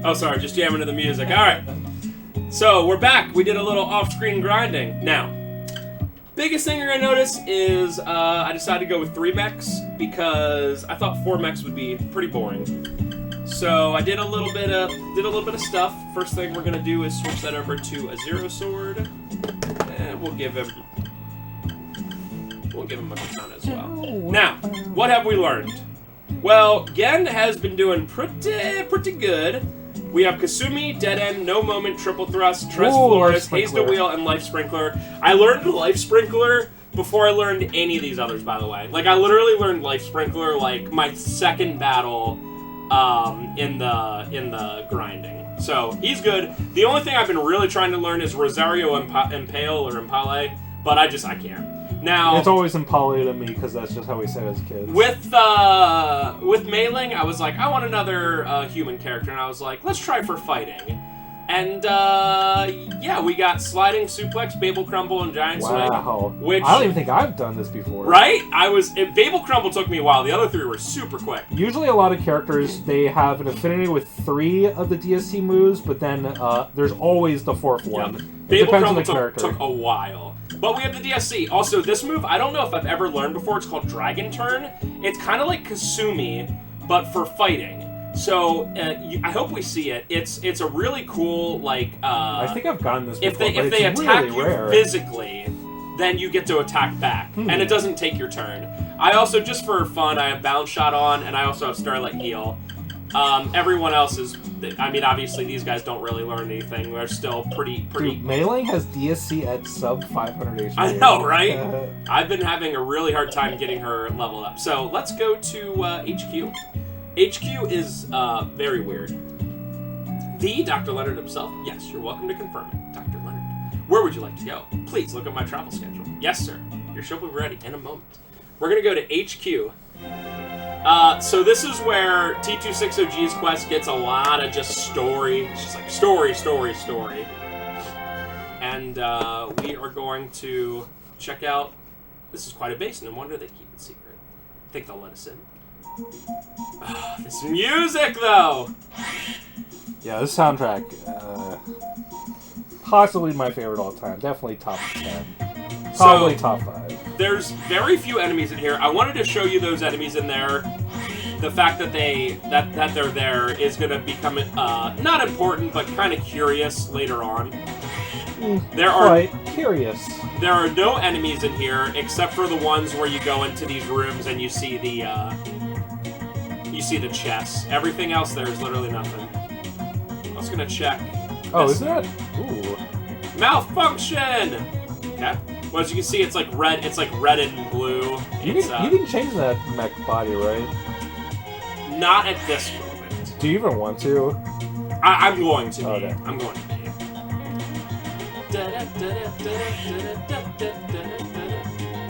Oh, sorry, just jamming to the music. All right. So, we're back. We did a little off-screen grinding. Now, biggest thing you're going to notice is I decided to go with 3 mechs because I thought 4 mechs would be pretty boring. So, I did a little bit of stuff. First thing we're going to do is switch that over to a Zero Sword. And we'll give him a katana as well. Now, what have we learned? Well, Gen has been doing pretty good. We have Kasumi, Dead End, No Moment, Triple Thrust, Tres Flores, Haze the Wheel, and Life Sprinkler. I learned Life Sprinkler before I learned any of these others, by the way. Like, I literally learned Life Sprinkler, like, my second battle in the grinding. So, he's good. The only thing I've been really trying to learn is Rosario Impale, but I can't. Now, it's always Impale to me because that's just how we say it as kids. With Mei-Ling, I was like, I want another human character, and I was like, let's try for fighting. And yeah, we got Sliding Suplex, Babel Crumble, and Giant Swing. Which I don't even think I've done this before. Right? Babel Crumble took me a while. The other 3 were super quick. Usually, a lot of characters they have an affinity with 3 of the DSC moves, but then there's always the 4th one. Yep. It Babel depends on the Crumble character. took a while. But we have the DSC. Also, this move, I don't know if I've ever learned before. It's called Dragon Turn. It's kind of like Kasumi, but for fighting. So, I hope we see it. It's a really cool, like... I think I've gotten this before, If they attack really you rare. Physically, then you get to attack back. And it doesn't take your turn. I also, just for fun, I have Bounce Shot on, and I also have Starlight Heal. Everyone else is... I mean, obviously, these guys don't really learn anything. They're still pretty... Dude, Mei-Ling has DSC at sub 500 HP. I know, right? I've been having a really hard time getting her leveled up. So, let's go to HQ. HQ is very weird. The Dr. Leonard himself? Yes, you're welcome to confirm it. Dr. Leonard. Where would you like to go? Please look at my travel schedule. Yes, sir. Your ship will be ready in a moment. We're going to go to HQ. So this is where T260G's quest gets a lot of just story. It's just like story. And we are going to check out... This is quite a base, no wonder they keep it secret. I think they'll let us in. Oh, this music, though! Yeah, this soundtrack, possibly my favorite all time. Definitely top 10. Probably top 5. There's very few enemies in here. I wanted to show you those enemies in there. The fact that they're there is going to become not important, but kind of curious later on. Curious. There are no enemies in here except for the ones where you go into these rooms and you see the chests. Everything else there is literally nothing. I was gonna check. Oh, is that? Ooh. Malfunction! Okay. Well, as you can see, it's like red. It's like red and blue. You can change that mech body, right? Not at this moment. Do you even want to? I'm going to. Okay. I'm going to.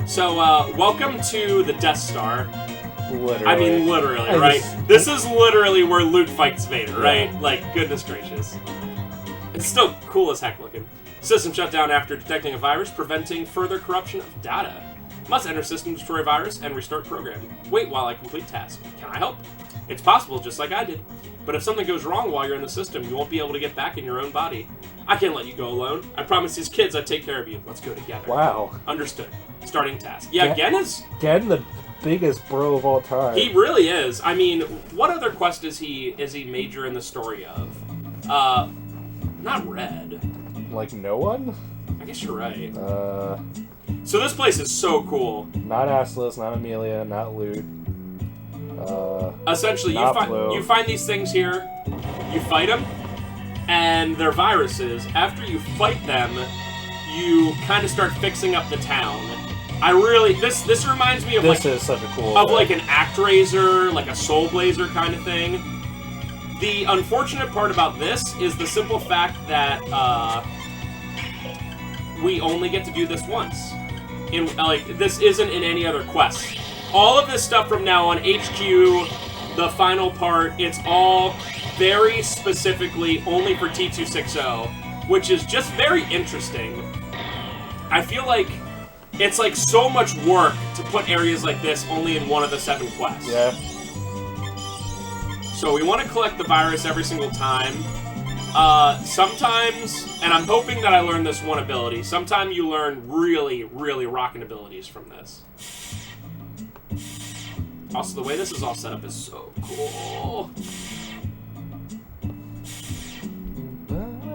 So, welcome to the Death Star. Literally. I mean, literally, right? This is literally where Luke fights Vader, right? Like, goodness gracious. It's still cool as heck looking. System shut down after detecting a virus, preventing further corruption of data. Must enter system, destroy virus, and restart program. Wait while I complete task. Can I help? It's possible, just like I did. But if something goes wrong while you're in the system, you won't be able to get back in your own body. I can't let you go alone. I promise these kids I'd take care of you. Let's go together. Wow. Understood. Starting task. Yeah, Gen is... Gen, the biggest bro of all time. He really is. I mean, what other quest is he major in the story of? Not Red. Like no one? I guess you're right. So this place is so cool. Not Assless, not Amelia, not Loot. Essentially, you find these things here, you fight them, and they're viruses. After you fight them, you kind of start fixing up the town. This reminds me of this is such a cool like an Actraiser, like a Soul Blazer kind of thing. The unfortunate part about this is the simple fact that we only get to do this once. This isn't in any other quest. All of this stuff from now on, HQ, the final part, it's all very specifically only for T260, which is just very interesting. I feel like it's like so much work to put areas like this only in one of the 7 quests. Yeah. So we want to collect the virus every single time. Sometimes, and I'm hoping that I learn this one ability, sometimes you learn really, really rocking abilities from this. Also, the way this is all set up is so cool.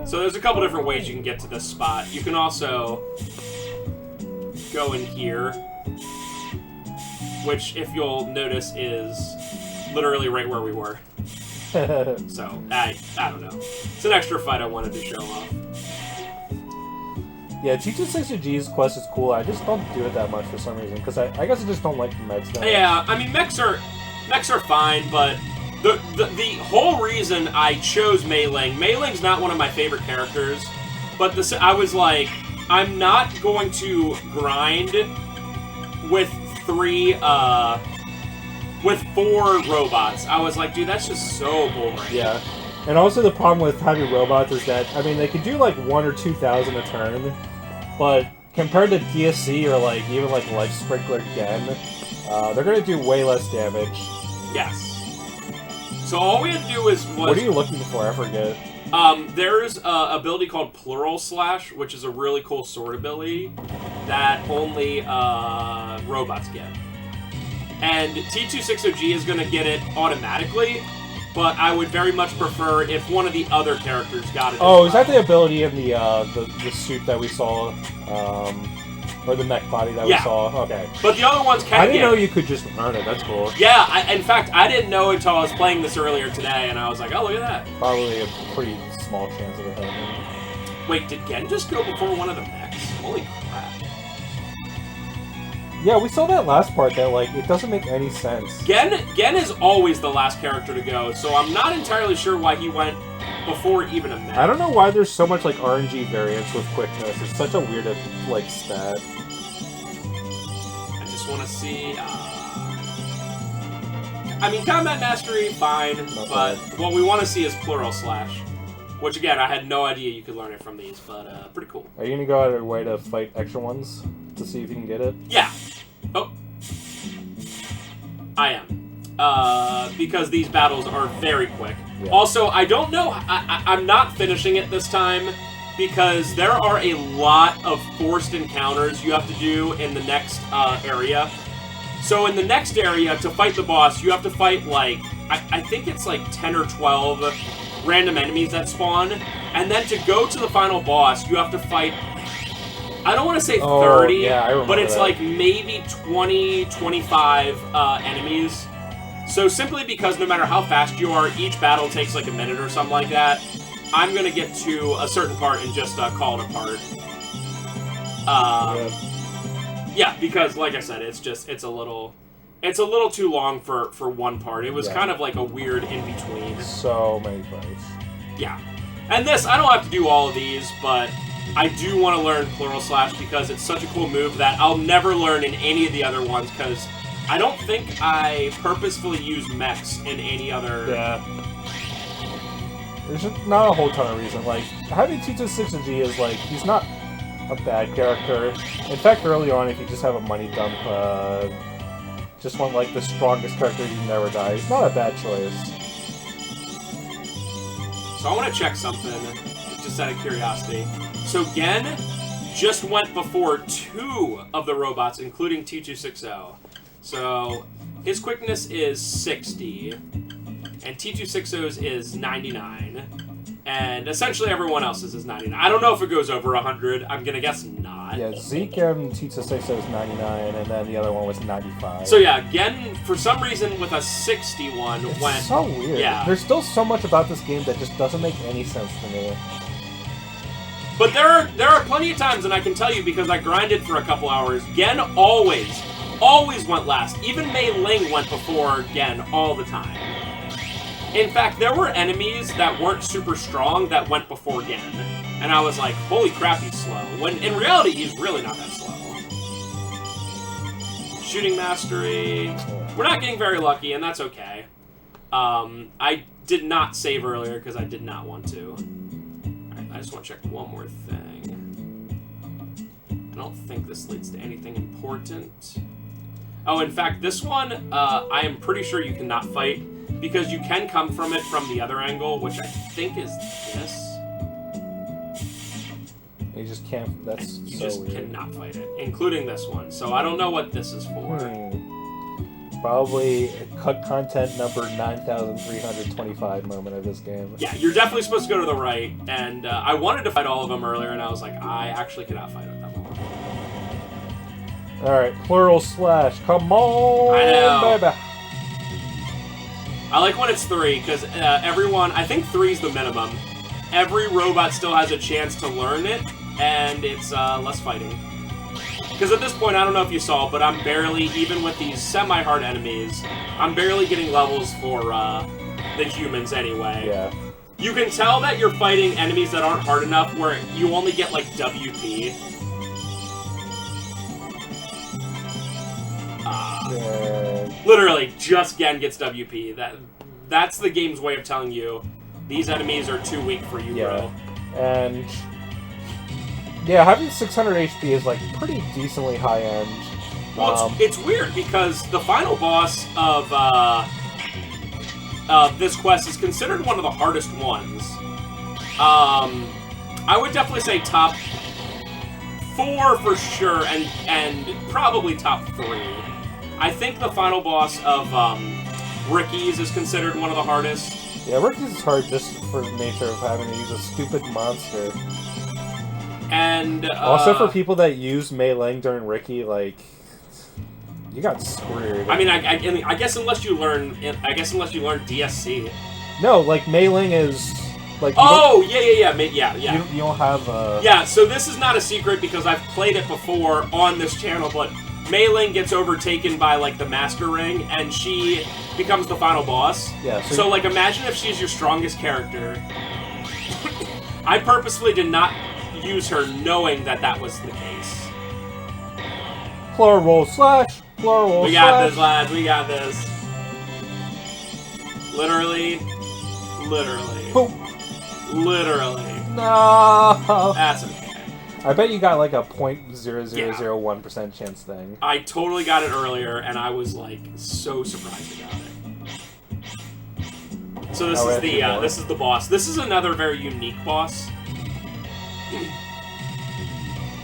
So there's a couple different ways you can get to this spot. You can also go in here, which, if you'll notice, is literally right where we were. So, I don't know. It's an extra fight I wanted to show off. Yeah, T260G's quest is cool. I just don't do it that much for some reason, because I guess I just don't like mechs that much. Yeah, I mean, mechs are fine, but the whole reason I chose Mei-Ling, Mei-Ling's not one of my favorite characters, but I was like, I'm not going to grind with 4 robots. I was like, dude, that's just so boring. Yeah. And also the problem with having robots is that, I mean, they could do like 1,000 or 2,000 a turn, but compared to DSC or like even like Life Sprinkler Gen, they're going to do way less damage. Yes. So all we had to do was... What are you looking for? I forget. There's an ability called Plural Slash, which is a really cool sword ability that only robots get. And T260G is going to get it automatically, but I would very much prefer if one of the other characters got it. Oh, is that the ability in the suit that we saw, or the mech body that we saw? Okay. But the other ones can I didn't know you could just earn it. That's cool. Yeah, in fact, I didn't know until I was playing this earlier today, and I was like, oh, look at that. Probably a pretty small chance of it happening. Wait, did Gen just go before one of the mechs? Holy crap. Yeah, we saw that last part that, like, it doesn't make any sense. Gen is always the last character to go, so I'm not entirely sure why he went before even a mech. I don't know why there's so much, like, RNG variance with quickness. It's such a weird, like, stat. I just want to see... I mean, Combat Mastery, fine, but what we want to see is Plural Slash. Which, again, I had no idea you could learn it from these, but pretty cool. Are you going to go out of your way to fight extra ones to see if you can get it? Yeah. Oh. I am. Because these battles are very quick. Yeah. Also, I don't know... I'm not finishing it this time because there are a lot of forced encounters you have to do in the next area. So in the next area, to fight the boss, you have to fight, like... I think it's like 10 or 12... random enemies that spawn, and then to go to the final boss, you have to fight, I don't want to say 30, but it's like maybe 20, 25 enemies. So simply because no matter how fast you are, each battle takes like a minute or something like that, I'm going to get to a certain part and just call it a part. Yeah, because like I said, it's a little too long for one part. It was kind of like a weird in-between. So many fights. Yeah. And this, I don't have to do all of these, but I do want to learn Plural Slash because it's such a cool move that I'll never learn in any of the other ones, because I don't think I purposefully use mechs in any other... Yeah. There's not a whole ton of reason. Like, having T260G is like, he's not a bad character. In fact, early on, if you just have a money dump, just want, like, the strongest character who never dies. It's not a bad choice. So I want to check something, just out of curiosity. So Gen just went before 2 of the robots, including T260. So his quickness is 60, and T260's is 99. And essentially everyone else's is 99. I don't know if it goes over 100. I'm going to guess not. Yeah, ZEKE and T260 is 99, and then the other one was 95. So yeah, Gen, for some reason, with a 61 went... so weird. Yeah. There's still so much about this game that just doesn't make any sense to me. But there are plenty of times, and I can tell you because I grinded for a couple hours, Gen always went last. Even Mei-Ling went before Gen all the time. In fact, there were enemies that weren't super strong that went before Gen. And I was like, holy crap, he's slow. When in reality, he's really not that slow. Shooting Mastery. We're not getting very lucky, and that's okay. I did not save earlier because I did not want to. Alright, I just want to check one more thing. I don't think this leads to anything important. Oh, in fact, this one, I am pretty sure you cannot fight. because you can come from it from the other angle, which I think is this. You just can't. That's you so just weird. cannot fight it, including this one. So I don't know what this is for. Probably cut content number 9,325 moment of this game. Yeah, you're definitely supposed to go to the right, and I wanted to fight all of them earlier, and I was like, I actually cannot fight them all. Alright, plural slash. Come on, I know. baby. I like when it's 3, because everyone, I think 3 is the minimum. Every robot still has a chance to learn it, and it's less fighting. Because at this point, I don't know if you saw, but I'm barely, even with these semi-hard enemies, I'm barely getting levels for the humans anyway. Yeah. You can tell that you're fighting enemies that aren't hard enough where you only get, like, WP. Literally, just Gen gets WP. That's the game's way of telling you these enemies are too weak for you, bro. And yeah, having 600 HP is like pretty decently high end. Well, it's weird because the final boss of this quest is considered one of the hardest ones. I would definitely say top 4 for sure, and probably top 3. I think the final boss of Ricky's is considered one of the hardest. Yeah, Ricky's is hard just for the nature of having to use a stupid monster. And also for people that use Mei-Ling during Ricky, like, you got screwed. I mean, I guess unless you learn DSC. No, like Mei-Ling is like. Oh yeah. You don't have. Yeah, so this is not a secret because I've played it before on this channel, but Mei-Ling gets overtaken by like the Master Ring, and she becomes the final boss. Yeah. So like, imagine if she's your strongest character. I purposefully did not use her knowing that was the case. Plural slash. Plural. We got this, lads. We got this. Literally. Boom. Literally. No. That's okay. I bet you got like a 0.0001% chance thing. I totally got it earlier, and I was like so surprised about it. So this is the boss. This is another very unique boss.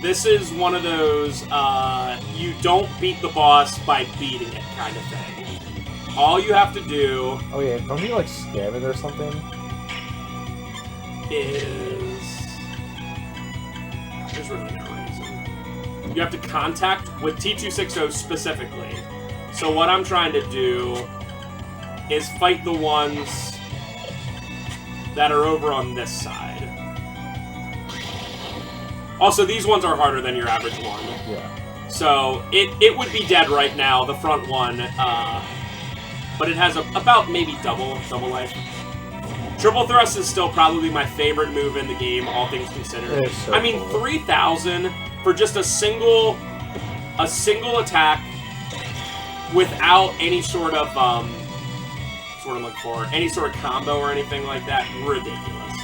This is one of those you don't beat the boss by beating it kind of thing. All you have to do. Oh yeah, don't you like scam it or something? There's really no reason. You have to contact with T260 specifically. So what I'm trying to do is fight the ones that are over on this side. Also, these ones are harder than your average one. Yeah. So it would be dead right now, the front one, but it has about maybe double life. Triple thrust is still probably my favorite move in the game, all things considered. So I mean, cool. 3,000 for just a single attack without any sort of any sort of combo or anything like that. Ridiculous.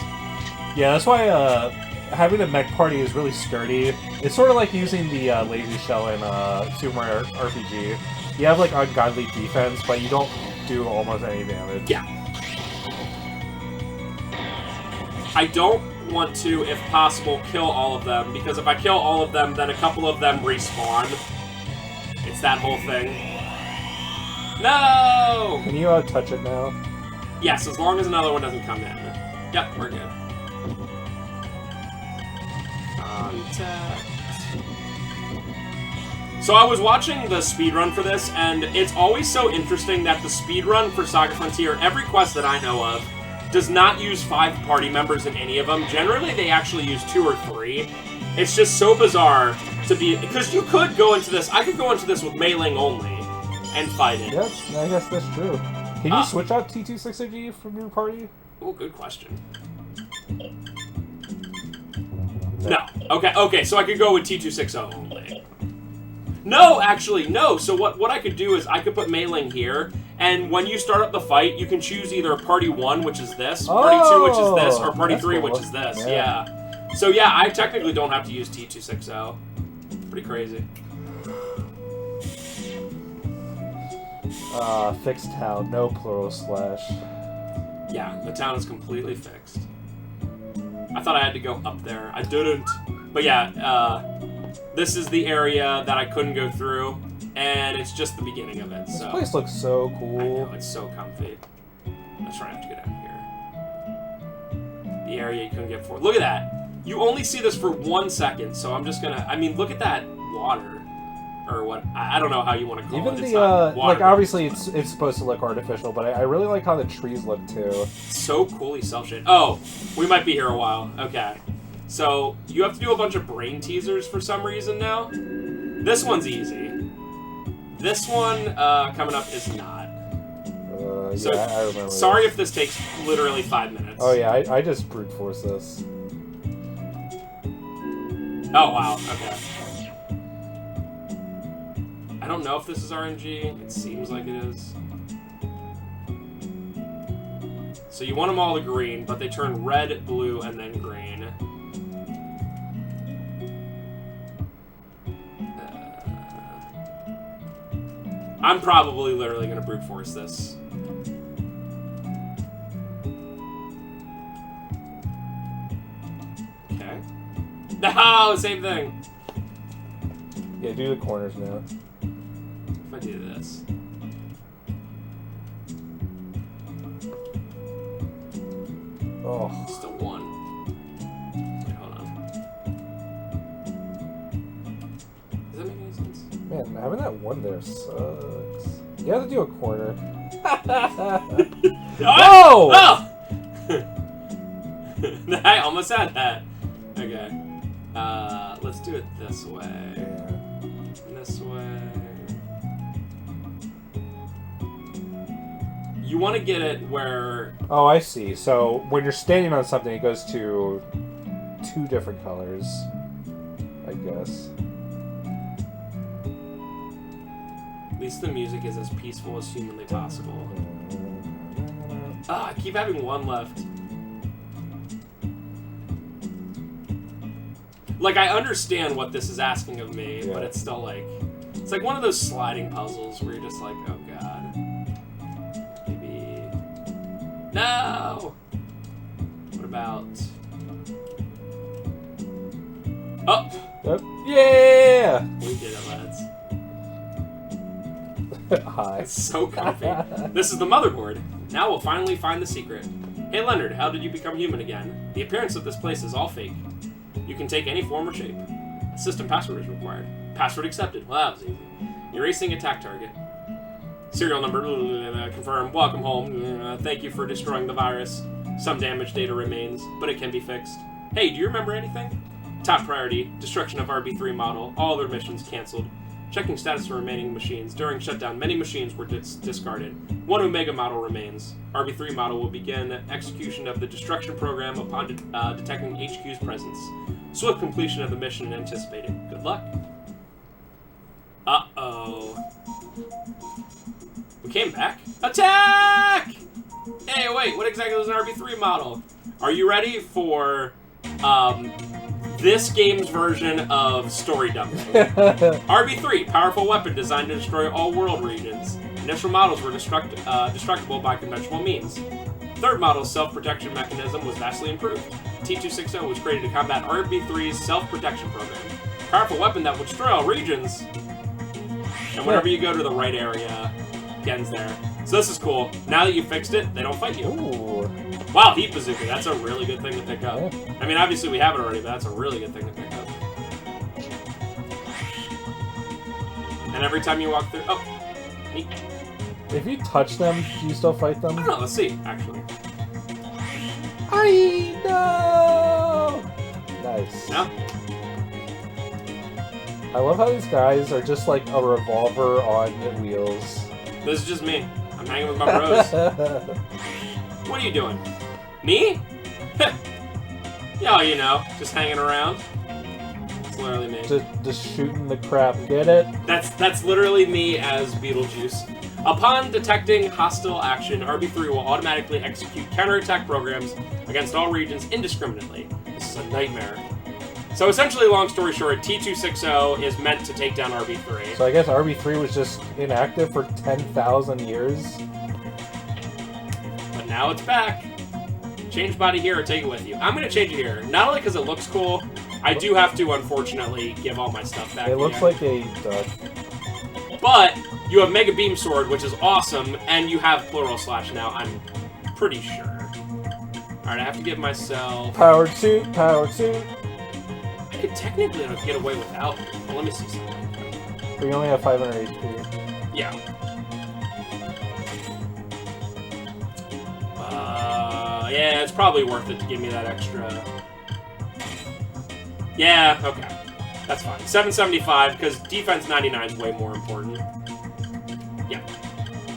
Yeah, that's why having a mech party is really sturdy. It's sort of like using the lazy shell in Super Mario RPG. You have like ungodly defense, but you don't do almost any damage. Yeah. I don't want to, if possible, kill all of them, because if I kill all of them, then a couple of them respawn. It's that whole thing. No! Can you touch it now? Yes, as long as another one doesn't come in. Yep, we're good. Contact. So I was watching the speedrun for this, and it's always so interesting that the speedrun for Saga Frontier, every quest that I know of, does not use 5 party members in any of them. Generally, they actually use 2 or 3. It's just so bizarre to be... Because you could go into this... I could go into this with Mei-Ling only and fight it. Yes, I guess that's true. Can you switch out T260G from your party? Oh, good question. No. Okay, so I could go with T260 only. No, actually, no. So what I could do is I could put Mei-Ling here, and when you start up the fight, you can choose either Party 1, which is this, Party 2, which is this, or Party 3, cool. which is this. Yeah. So yeah, I technically don't have to use T260. Pretty crazy. Fixed town, no plural slash. Yeah, the town is completely fixed. I thought I had to go up there. I didn't. But yeah, this is the area that I couldn't go through, and it's just the beginning of it. This So place looks so I cool. know, it's so comfy. Let's try to have to go down here. The area you couldn't get before. Look at that. You only see this for 1 second, so I'm just gonna. I mean, look at that water. Or what? I don't know how you want to call Even it. the It's not water, like obviously it's supposed to look artificial, but I really like how the trees look too. So coolly cel-shaded. Oh, we might be here a while. Okay. So, you have to do a bunch of brain teasers for some reason now. This one's easy. This one, coming up is not. So, yeah, I remember. Sorry this. if this takes literally 5 minutes. Oh yeah, I just brute force this. Oh, wow. Okay. I don't know if this is RNG. It seems like it is. So you want them all to green, but they turn red, blue, and then green. I'm probably literally going to brute force this. Okay. No, same thing. Yeah, do the corners now. If I do this. Oh. Still one. Wait, hold on. Does that make any sense? Man, having that one there sucks. You have to do a corner. No! Oh! I almost had that. Okay. Let's do it this way. Yeah. This way. You want to get it where... Oh, I see. So when you're standing on something, it goes to 2 different colors, I guess. At least the music is as peaceful as humanly possible. Ah, I keep having one left. Like, I understand what this is asking of me, Yeah. but it's still like... It's like one of those sliding puzzles where you're just like, oh god. Maybe... No! What about... Oh! Yep. Yeah! We did it, lads. Hi. It's so comfy. This is the motherboard. Now we'll finally find the secret. Hey Leonard, how did you become human again? The appearance of this place is all fake. You can take any form or shape. A system password is required. Password accepted. Well, that was easy. Erasing attack target. Serial number, confirm. Welcome home. Thank you for destroying the virus. Some damaged data remains, but it can be fixed. Hey, do you remember anything? Top priority, destruction of RB3 model. All other missions canceled. Checking status of remaining machines. During shutdown, many machines were discarded. 1 Omega model remains. RB3 model will begin execution of the destruction program upon detecting HQ's presence. Swift completion of the mission anticipated. Good luck. Uh-oh. We came back? Attack! Hey, wait, what exactly was an RB3 model? Are you ready for, this game's version of story dumping? RB3, powerful weapon designed to destroy all world regions. Initial models were destructible by conventional means. Third model's self-protection mechanism was vastly improved. T260 was created to combat RB3's self-protection program. Powerful weapon that would destroy all regions. And whenever you go to the right area, Gen's there. So this is cool. Now that you fixed it, they don't fight you. Ooh. Wow, Heat Bazooka. That's a really good thing to pick up. Yeah. I mean, obviously we have it already, but that's a really good thing to pick up. And every time you walk through... Oh, neat. If you touch them, do you still fight them? I don't know. Let's see, actually. I know! Nice. No? I love how these guys are just like a revolver on wheels. This is just me. I'm hanging with my bros. What are you doing? Me? Yeah, you know, just hanging around. It's literally me. Just shooting the crap. Get it? That's literally me as Beetlejuice. Upon detecting hostile action, RB3 will automatically execute counterattack programs against all regions indiscriminately. This is a nightmare. So essentially, long story short, T260 is meant to take down RB3. So I guess RB3 was just inactive for 10,000 years? But now it's back. Change body here or take it with you. I'm going to change it here. Not only because it looks cool, I do have to, unfortunately, give all my stuff back. It looks like a duck. But you have Mega Beam Sword, which is awesome, and you have Plural Slash now, I'm pretty sure. Alright, I have to give myself... Powered suit, powered suit. I could technically get away without it. Well, let me see something. But you only have 500 HP. Yeah. Yeah, it's probably worth it to give me that extra... Yeah, okay. That's fine. 775, because defense 99 is way more important. Yeah.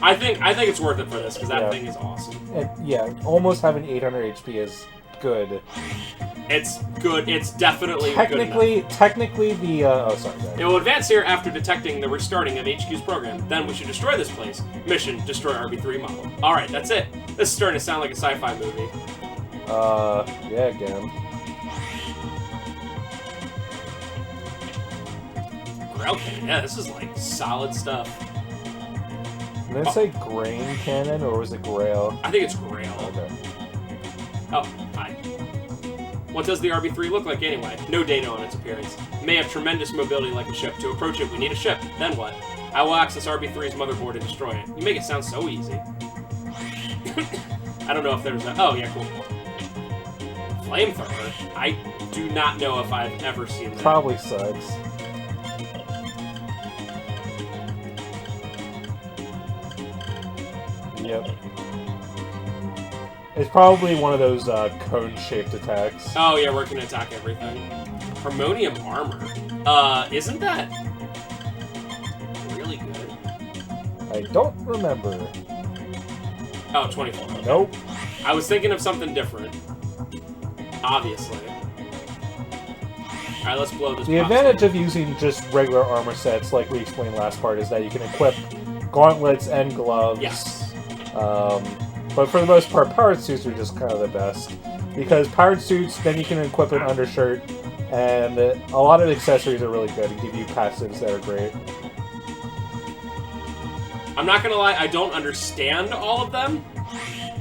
I think it's worth it for this, because that thing is awesome. And, yeah, almost having 800 HP is good. It's good. It's definitely technically the oh sorry. It will advance here after detecting the restarting of HQ's program. Then we should destroy this place. Mission: destroy RB3 model. All right, that's it. This is starting to sound like a sci-fi movie. Yeah, again. Grail cannon. Yeah, this is like solid stuff. Did it say grain cannon or was it Grail? I think it's Grail. Okay. Oh, hi. What does the RB3 look like anyway? No data on its appearance. It may have tremendous mobility like a ship. To approach it, we need a ship. Then what? I will access RB3's motherboard and destroy it. You make it sound so easy. I don't know if there's a... Oh, yeah, cool. Flamethrower? I do not know if I've ever seen that. Probably sucks. Yep. It's probably one of those cone-shaped attacks. Oh yeah, we're gonna attack everything. Harmonium armor. Isn't that really good? I don't remember. Oh, 24. Nope. I was thinking of something different. Obviously. Alright, let's blow this. The advantage of using just regular armor sets, like we explained last part, is that you can equip gauntlets and gloves. Yes. But for the most part, powered suits are just kind of the best. Because powered suits, then you can equip an undershirt, and a lot of accessories are really good and give you passives that are great. I'm not gonna lie, I don't understand all of them.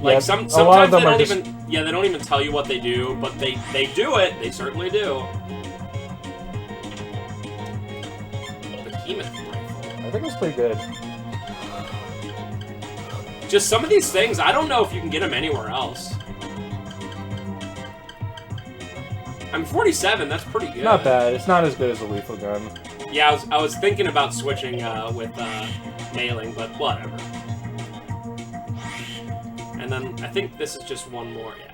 Like, Yeah, sometimes a lot of them they don't are just... even... Yeah, they don't even tell you what they do, but they do it. They certainly do. Behemoth rifle. I think it's pretty good. Just some of these things, I don't know if you can get them anywhere else. I'm 47, that's pretty good. Not bad. It's not as good as a lethal gun. Yeah, I was thinking about switching with Mei-Ling, but whatever. And then I think this is just one more, yeah.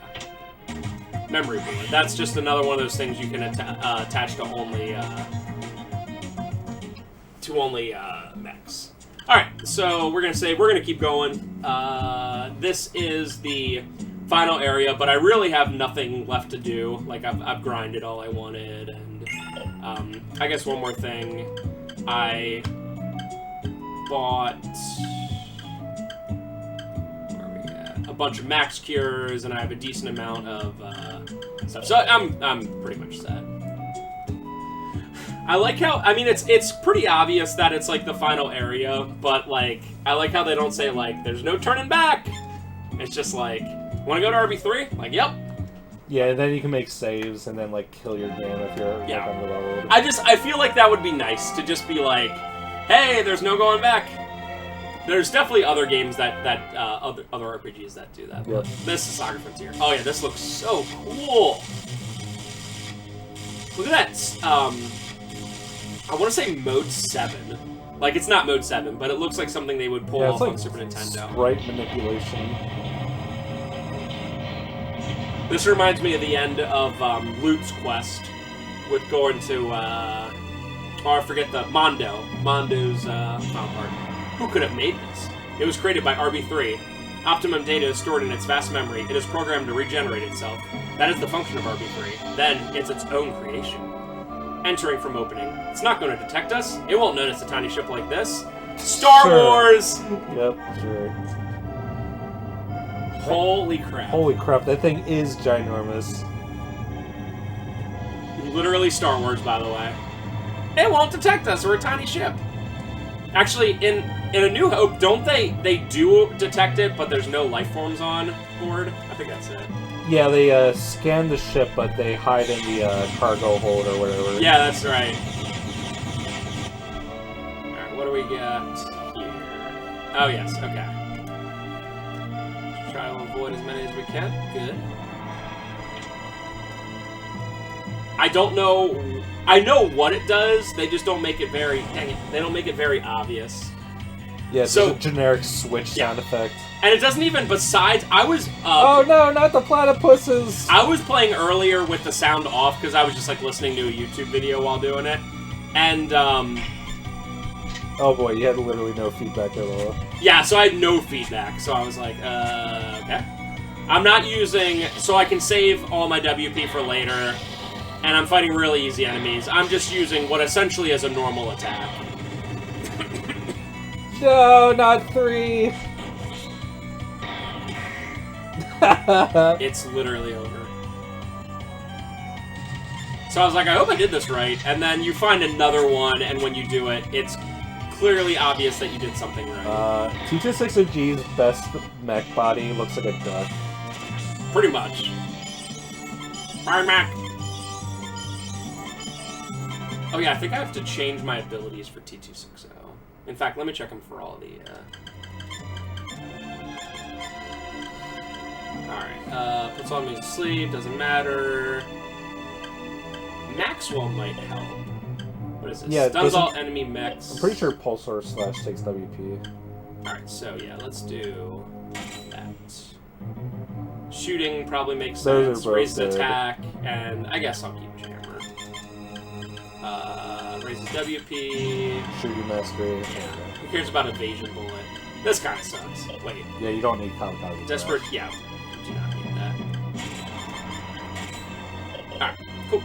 Memory board. That's just another one of those things you can attach to only mechs. Alright, so we're gonna keep going. This is the final area, but I really have nothing left to do. Like, I've grinded all I wanted, and I guess one more thing. I bought a bunch of max cures, and I have a decent amount of stuff. So I'm pretty much set. I like how, I mean, it's pretty obvious that it's, like, the final area, but, like, I like how they don't say, like, there's no turning back. It's just, like, want to go to RB3? Like, yep. Yeah, and then you can make saves and then, like, kill your game if you're like, underleveled. I feel like that would be nice to just be like, hey, there's no going back. There's definitely other games other RPGs that do that. Yep. This is Saga Frontier. Oh, yeah, this looks so cool. Look at that, I want to say Mode 7. Like, it's not Mode 7, but it looks like something they would pull off on Super Nintendo. Sprite manipulation. This reminds me of the end of Lute's quest with going to, I forget the Mondo's final part. Who could have made this? It was created by RB3. Optimum data is stored in its vast memory. It is programmed to regenerate itself. That is the function of RB3. Then, it's its own creation. Entering from opening. It's not going to detect us. It won't notice a tiny ship like this. Star Wars! Yep, sure. Holy crap. Holy crap, that thing is ginormous. literally Star Wars, by the way. It won't detect us. We're a tiny ship. Actually, in A New Hope, don't they do detect it, but there's no life forms on board? I think that's it. Yeah, they scan the ship, but they hide in the cargo hold or whatever. Yeah, that's right. Alright, what do we got here? Oh, yes, okay. Try to avoid as many as we can. Good. I don't know... I know what it does, they just don't make it very... Dang it, they don't make it very obvious. Yeah, it's a generic switch sound effect. And it doesn't even, besides, I was... oh no, not the platypuses! I was playing earlier with the sound off, because I was just, like, listening to a YouTube video while doing it. And, oh boy, you had literally no feedback at all. yeah, so I had no feedback, so I was like, okay. I'm not using... So I can save all my WP for later, and I'm fighting really easy enemies. I'm just using what essentially is a normal attack. No, not 3! It's literally over. So I was like, I hope I did this right. And then you find another one, and when you do it, it's clearly obvious that you did something right. T260G's best mech body looks like a duck. Pretty much. Alright, Mac. Oh yeah, I think I have to change my abilities for T260. In fact, let me check them for all the, Alright, puts all me to sleep, doesn't matter. Maxwell might help. What is this? Yeah, Stuns all enemy mechs. I'm pretty sure Pulsar / takes WP. Alright, so yeah, let's do that. Shooting probably makes sense. Raises attack, and I guess I'll keep Jammer. Raises WP. Shooting mastery. Who cares about evasion bullet? This kind of sucks. Wait. Yeah, you don't need kamikaze. Desperate. Yeah, do not need that. Alright, cool.